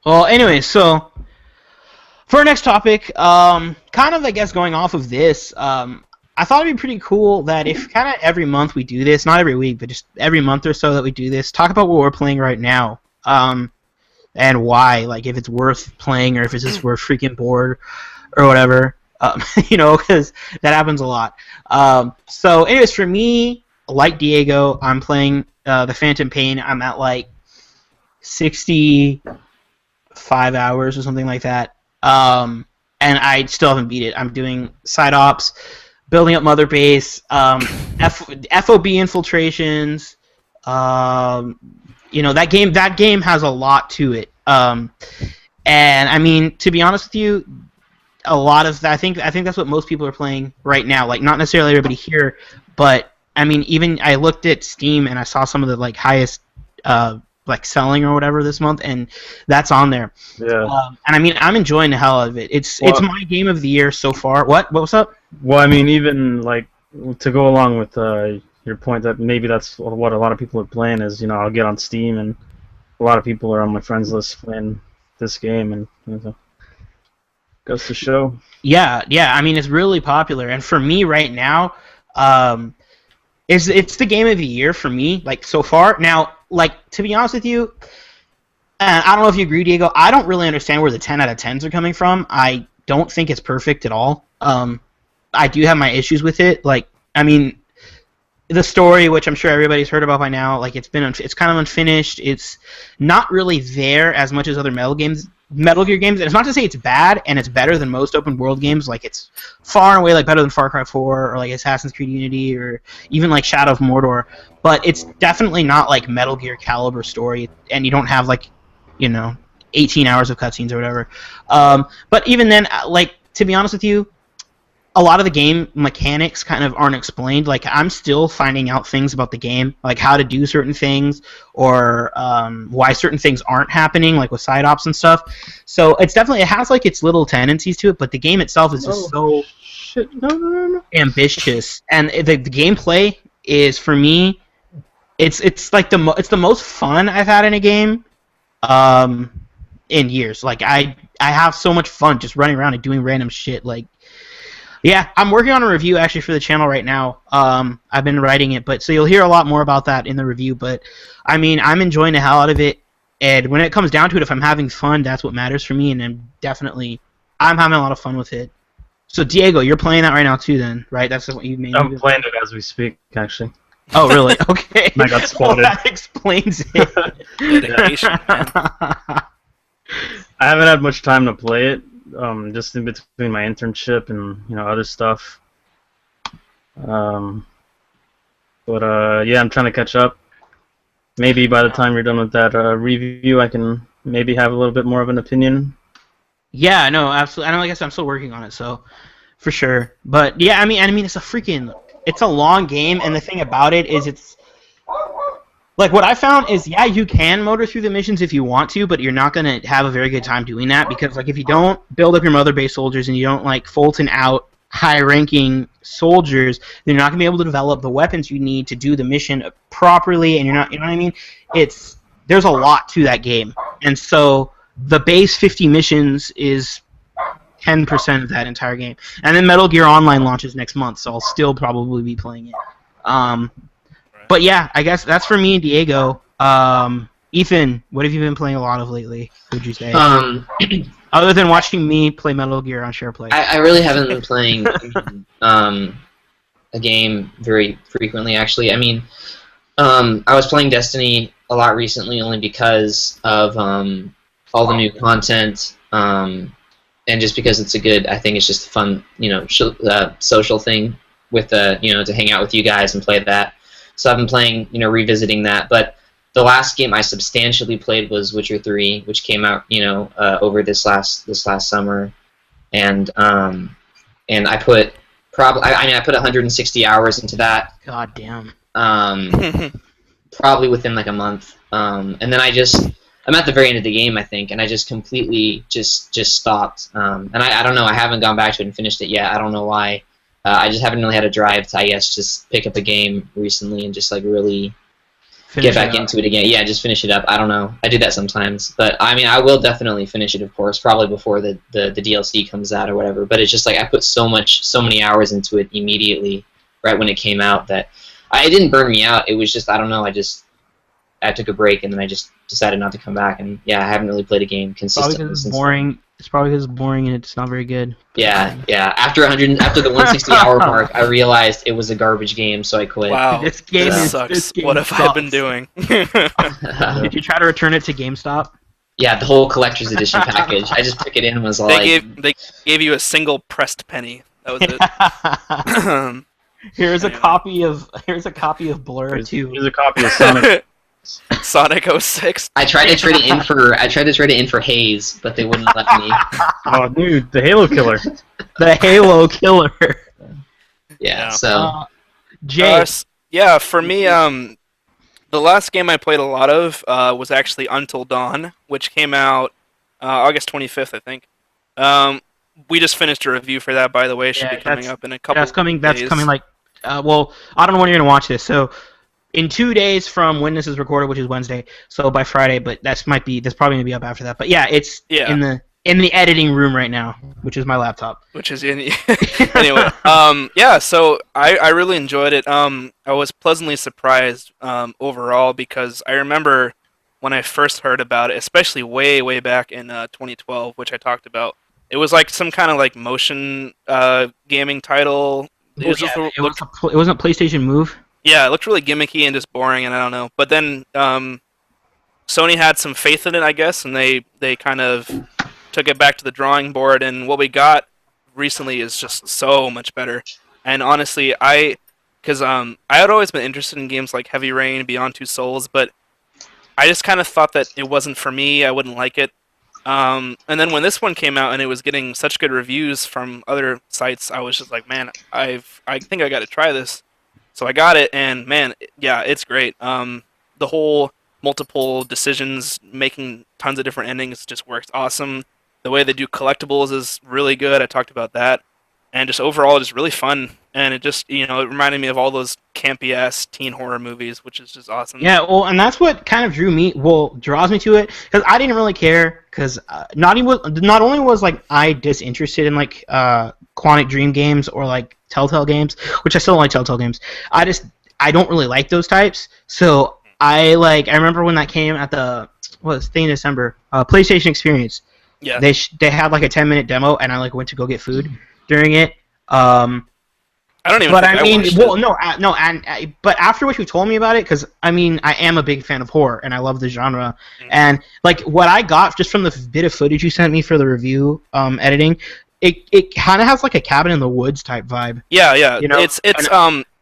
Well, anyway, so for our next topic, kind of I guess going off of this, I thought it'd be pretty cool that if kind of every month we do this, not every week, but just every month or so that we do this, talk about what we're playing right now, and why, like if it's worth playing or if it's just we're freaking bored or whatever, because that happens a lot. So, anyways, for me, like Diego, I'm playing the Phantom Pain. I'm at like 65 hours or something like that. And I still haven't beat it. I'm doing side ops, building up Mother Base, FOB infiltrations. That game has a lot to it. And I mean, to be honest with you, a lot of that, I think that's what most people are playing right now. Like, not necessarily everybody here, but I mean, even I looked at Steam and I saw some of the like highest like selling or whatever this month, and that's on there. Yeah. And I mean, I'm enjoying the hell out of it. It's my game of the year so far. What was up? Well, I mean, even like to go along with your point that maybe that's what a lot of people are playing is, I'll get on Steam and a lot of people are on my friends list playing this game, and goes to show. Yeah. I mean, it's really popular, and for me right now, it's the game of the year for me, like so far. Now, like to be honest with you, I don't know if you agree, Diego. I don't really understand where the 10 out of 10s are coming from. I don't think it's perfect at all. I do have my issues with it. Like, I mean, the story, which I'm sure everybody's heard about by now, like it's kind of unfinished. It's not really there as much as other Metal Gear games. And it's not to say it's bad, and it's better than most open world games. Like it's far and away like better than Far Cry 4 or like Assassin's Creed Unity or even like Shadow of Mordor. But it's definitely not like Metal Gear caliber story, and you don't have like 18 hours of cutscenes or whatever. But even then, like to be honest with you, a lot of the game mechanics kind of aren't explained. Like, I'm still finding out things about the game, like how to do certain things, or why certain things aren't happening, like with side ops and stuff. So it has like its little tendencies to it, but the game itself is just ambitious, and the gameplay is, for me, it's like it's the most fun I've had in a game in years. Like I have so much fun just running around and doing random shit. Like, yeah, I'm working on a review actually for the channel right now. I've been writing it, so you'll hear a lot more about that in the review. But I mean, I'm enjoying the hell out of it, and when it comes down to it, if I'm having fun, that's what matters for me, and I'm having a lot of fun with it. So Diego, you're playing that right now too, then, right? That's what you mean. I'm playing it as we speak, actually. Oh, really? Okay. I got spotted. Well, that explains it. Dedication, man. I haven't had much time to play it. Just in between my internship and other stuff. But yeah, I'm trying to catch up. Maybe by the time you're done with that review, I can maybe have a little bit more of an opinion. Yeah, no, absolutely. I know. Like I said, I'm still working on it, so for sure. But yeah, I mean, it's a long game, and the thing about it is it's. Like, what I found is, yeah, you can motor through the missions if you want to, but you're not going to have a very good time doing that, because, like, if you don't build up your Mother Base soldiers and you don't, like, Fulton out high-ranking soldiers, then you're not going to be able to develop the weapons you need to do the mission properly, and you're not, you know what I mean? There's a lot to that game. And so the base 50 missions is 10% of that entire game. And then Metal Gear Online launches next month, so I'll still probably be playing it. But yeah, I guess that's for me and Diego. Ethan, what have you been playing a lot of lately, would you say? Other than watching me play Metal Gear on SharePlay. I really haven't been playing a game very frequently, actually. I mean, I was playing Destiny a lot recently only because of all the new content, and just because I think it's just a fun, social thing with, to hang out with you guys and play that. So I've been playing, revisiting that. But the last game I substantially played was Witcher 3, which came out, over this last summer, and I put I put 160 hours into that. God damn. Probably within like a month, and then I'm at the very end of the game, I think, and I just completely just stopped. And I don't know. I haven't gone back to it and finished it yet. I don't know why. I just haven't really had a drive to, I guess, just pick up a game recently and just like really get back into it again. Yeah, just finish it up. I don't know. I do that sometimes, but I mean, I will definitely finish it, of course, probably before the DLC comes out or whatever. But it's just like I put so many hours into it immediately, right when it came out, that it didn't burn me out. It was just, I don't know. I took a break and then I just decided not to come back. And yeah, I haven't really played a game consistently. Probably because it's boring. It's probably because it's boring and it's not very good. Yeah. After the 160-hour mark, I realized it was a garbage game, so I quit. Wow, This game sucks. This game What have I been sucks. doing? Did you try to return it to GameStop? Yeah, the whole collector's edition package. I just took it in and was like, They gave you a single pressed penny. That was it. Here's Anyway. a copy of Blur 2. Here's a copy of Sonic. Sonic 06. I tried to trade it in for Haze, but they wouldn't let me. Oh, dude, the Halo killer. The Halo killer. Yeah, Yeah. so Jay, Yeah, for me, the last game I played a lot of was actually Until Dawn, which came out August 25th, I think. We just finished a review for that, by the way. It should be coming up in a couple. that's coming. That's days. coming like. Well, I don't know when you're gonna watch this. So, in 2 days from when this is recorded, which is Wednesday, so by Friday. But that's probably gonna be up after that. But yeah, it's in the editing room right now, which is my laptop. Which is in anyway. Yeah, so I really enjoyed it. I was pleasantly surprised overall, because I remember when I first heard about it, especially way back in 2012, which I talked about. It was like some kind of like motion gaming title. It was just It wasn't PlayStation Move. yeah, it looked really gimmicky and just boring, and I don't know. But then Sony had some faith in it, I guess, and they kind of took it back to the drawing board, and what we got recently is just so much better. And honestly, I had always been interested in games like Heavy Rain, Beyond Two Souls, but I just kind of thought that it wasn't for me. I wouldn't like it. And then when this one came out and it was getting such good reviews from other sites, I was just like, man, I think I got to try this. So I got it, and man, yeah, it's great. The whole multiple decisions, making tons of different endings, just works awesome. The way they do collectibles is really good. I talked about that. And just overall, just really fun. And it just, it reminded me of all those campy-ass teen horror movies, which is just awesome. Yeah, well, and that's what kind of draws me to it, because I didn't really care, because not only was like I disinterested in like Quantic Dream games or like Telltale games, which I still don't like Telltale games. I don't really like those types. So I remember when that came at the thing in December, PlayStation Experience. Yeah. They had like a 10-minute demo, and I went to go get food during it. I don't even. But think I mean, watched it. but after what you told me about it, because I mean, I am a big fan of horror and I love the genre, and like what I got just from the bit of footage you sent me for the review editing, it kind of has like a cabin in the woods type vibe. Yeah.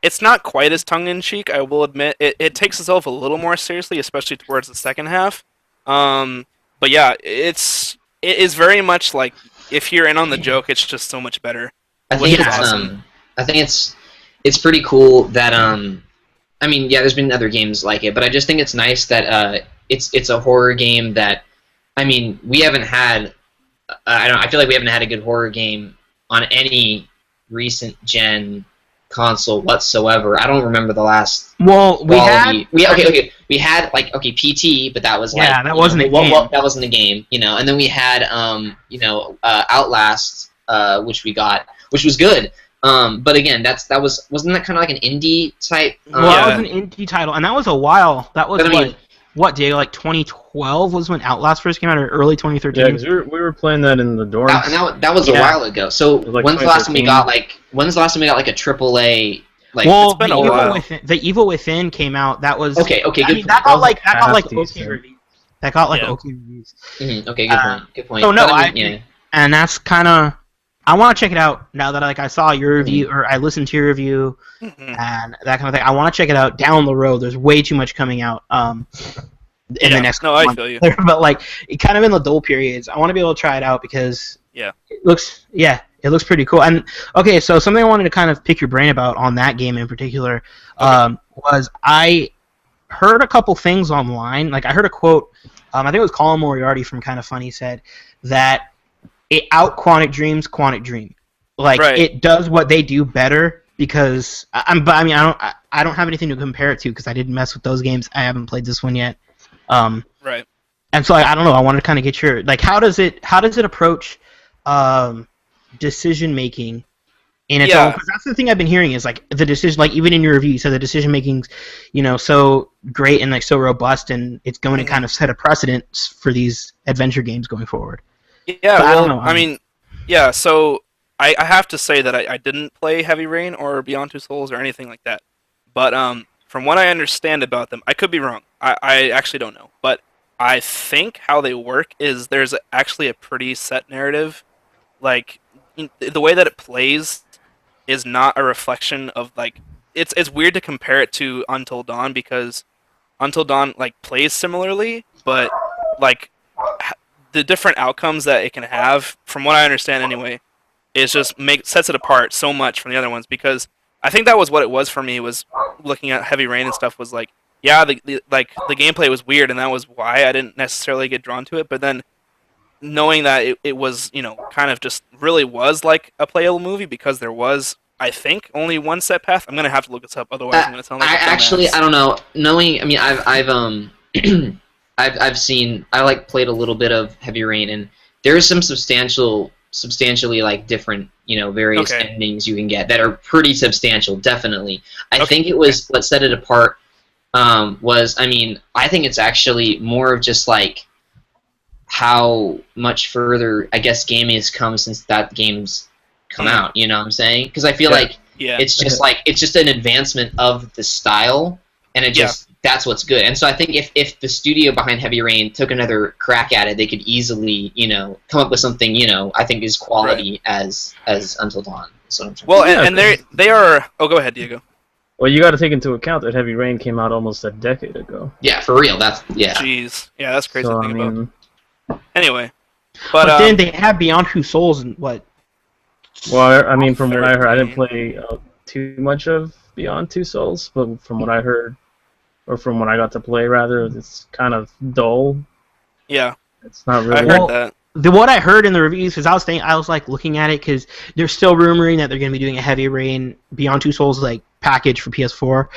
It's not quite as tongue in cheek, I will admit. It takes itself a little more seriously, especially towards the second half. But yeah, it is very much like, if you're in on the joke, it's just so much better. I think it's pretty cool that I mean, yeah, there's been other games like it, but I just think it's nice that it's a horror game that, I mean, we haven't had I feel like we haven't had a good horror game on any recent gen console whatsoever. I don't remember the last. Well, we had like PT, but that was that wasn't a game. That wasn't a game, and then we had Outlast, which we got, which was good. But again, wasn't that kind of like an indie type? That was an indie title, and that was a while. That was what, Diego? Like 2012 was when Outlast first came out, or early 2013. Yeah, because we were playing that in the dorms. That was a while ago. So like when's the last time we got like a AAA? Like, well, it's been a while. The Evil Within came out. That was okay. Good. That got like okay decent. reviews. That got like okay reviews. Mm-hmm. Okay, good point. Good point. So no, yeah. And that's kind of. I want to check it out now that I saw your review, or I listened to your review, and that kind of thing. I want to check it out down the road. There's way too much coming out in the next I month. feel you. But like, kind of in the dull periods, I want to be able to try it out because it looks pretty cool. And okay, so something I wanted to kind of pick your brain about on that game in particular was I heard a couple things online. Like I heard a quote. I think it was Colin Moriarty from Kind of Funny said that it out Quantic Dream. Like it does what they do better, because I don't have anything to compare it to because I didn't mess with those games. I haven't played this one yet. Right. And so I don't know. I wanted to kind of get your how does it approach decision making in its own? Because that's the thing I've been hearing is like the decision, like even in your review, you said the decision making's so great and like so robust, and it's going to kind of set a precedent for these adventure games going forward. Yeah, I don't know. I mean, yeah. So I have to say that I didn't play Heavy Rain or Beyond Two Souls or anything like that, but from what I understand about them, I could be wrong. I actually don't know, but I think how they work is there's actually a pretty set narrative. Like the way that it plays is not a reflection of like it's weird to compare it to Until Dawn because Until Dawn like plays similarly, but like the different outcomes that it can have, from what I understand anyway, is just sets it apart so much from the other ones because I think that was what it was for me was looking at Heavy Rain and stuff was like the gameplay was weird and that was why I didn't necessarily get drawn to it, but then knowing that it was kind of just really was like a playable movie because there was I think only one set path. I'm gonna have to look this up, otherwise I'm gonna sound like I don't know. Knowing, I mean, I've seen, played a little bit of Heavy Rain, and there's some substantially like different, various endings you can get that are pretty substantial. Definitely, I think it was what set it apart. I think it's actually more of just like how much further I guess gaming has come since that game's come out. You know what I'm saying? Because I feel like it's just an advancement of the style, and it just that's what's good. And so I think if the studio behind Heavy Rain took another crack at it, they could easily come up with something I think is quality as Until Dawn. Well, and they are. Oh, go ahead, Diego. Well, you got to take into account that Heavy Rain came out almost a decade ago. Yeah, for real. Jeez, yeah, that's crazy so, to think about. Anyway, but then they have Beyond Two Souls and what? Well, I mean, from what I heard, I didn't play too much of Beyond Two Souls, but from what I heard, or from what I got to play, rather, it's kind of dull. Yeah, it's not really. I heard that. What I heard in the reviews, because I was like looking at it, because they're still rumoring that they're going to be doing a Heavy Rain Beyond Two Souls like package for PS4.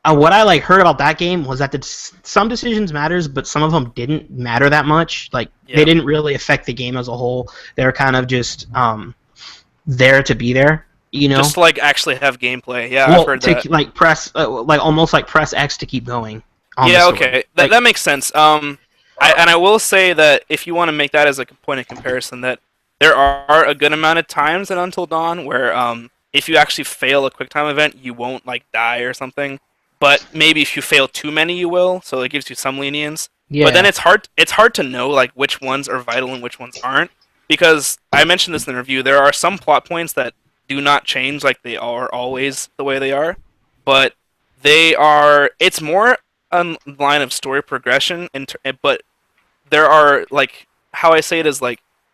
What I heard about that game was that some decisions matters, but some of them didn't matter that much. Like they didn't really affect the game as a whole. They're kind of just there to be there. Just like actually have gameplay. Yeah, I've heard that. Like press, almost like press X to keep going. Yeah, okay, that makes sense. I will say that if you want to make that as a point of comparison, that there are a good amount of times in Until Dawn where if you actually fail a QuickTime event, you won't die or something. But maybe if you fail too many, you will. So it gives you some lenience. Yeah. But then it's hard to know which ones are vital and which ones aren't, because I mentioned this in the review. There are some plot points that do not change, like they are always the way they are, but they are. It's more a line of story progression, but there are how I say it is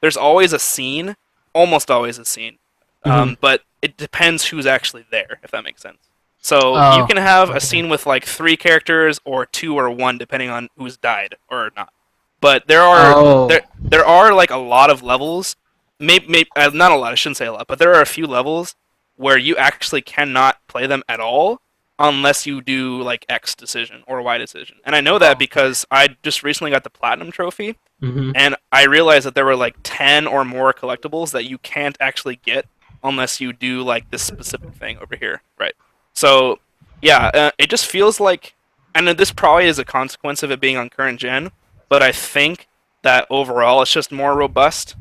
there's always a scene, almost always a scene, but it depends who's actually there, if that makes sense. So you can have a scene with 3 characters or 2 or 1 depending on who's died or not. But there are there are a lot of levels. Maybe not a lot. I shouldn't say a lot, but there are a few levels where you actually cannot play them at all unless you do X decision or Y decision. And I know that because I just recently got the Platinum Trophy, and I realized that there were 10 or more collectibles that you can't actually get unless you do this specific thing over here, right? So, yeah, it just feels and this probably is a consequence of it being on current gen, but I think that overall it's just more robust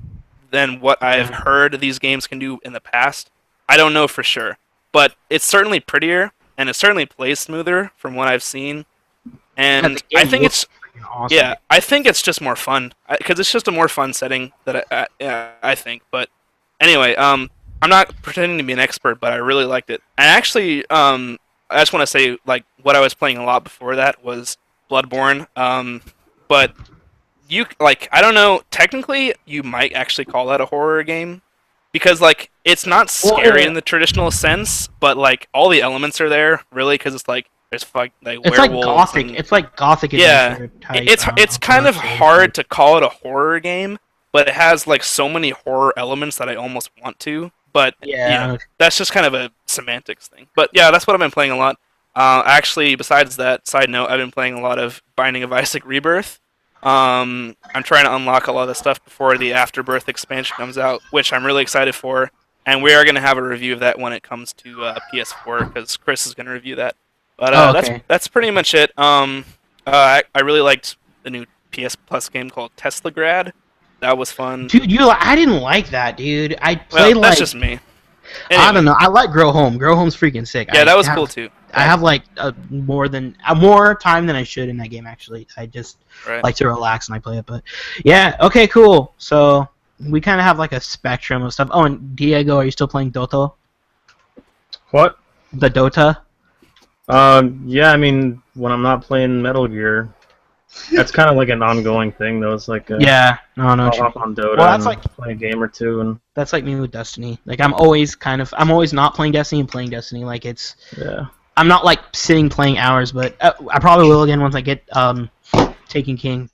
than what I've heard these games can do in the past. I don't know for sure, but it's certainly prettier, and it certainly plays smoother from what I've seen. And I think it's awesome. I think it's just more fun, because it's just a more fun setting that I think. But anyway, I'm not pretending to be an expert, but I really liked it. And actually, I just want to say, what I was playing a lot before that was Bloodborne. But you, I don't know, technically, you might actually call that a horror game. Because, it's not scary in the traditional sense, but, all the elements are there, really, because it's, there's, werewolves. It's Gothic. It's Gothic. Yeah. It's kind of hard to call it a horror game, but it has, so many horror elements that I almost want to. But Yeah. that's just kind of a semantics thing. But yeah, that's what I've been playing a lot. Actually, besides that, side note, I've been playing a lot of Binding of Isaac Rebirth. I'm trying to unlock a lot of the stuff before the Afterbirth expansion comes out, which I'm really excited for. And we are going to have a review of that when it comes to PS4, because Chris is going to review that. But okay. that's pretty much it. I really liked the new PS Plus game called Teslagrad. That was fun. Dude, I didn't like that, dude. I played Well, that's just me. Anyway. I don't know. I like Grow Home. Grow Home's freaking sick. Yeah, that was cool too. I have like more time than I should in that game. Actually, I just like to relax and I play it. But yeah, okay, cool. So we kind of have like a spectrum of stuff. Oh, and Diego, are you still playing Dota? What? The Dota? Yeah. I mean, when I'm not playing Metal Gear, that's kind of like an ongoing thing, though. It's like yeah, no. I'll hop on Dota and play a game or two, and that's like me with Destiny. Like I'm always not playing Destiny and playing Destiny. Like it's I'm not like sitting playing hours, but I probably will again once I get Taken King.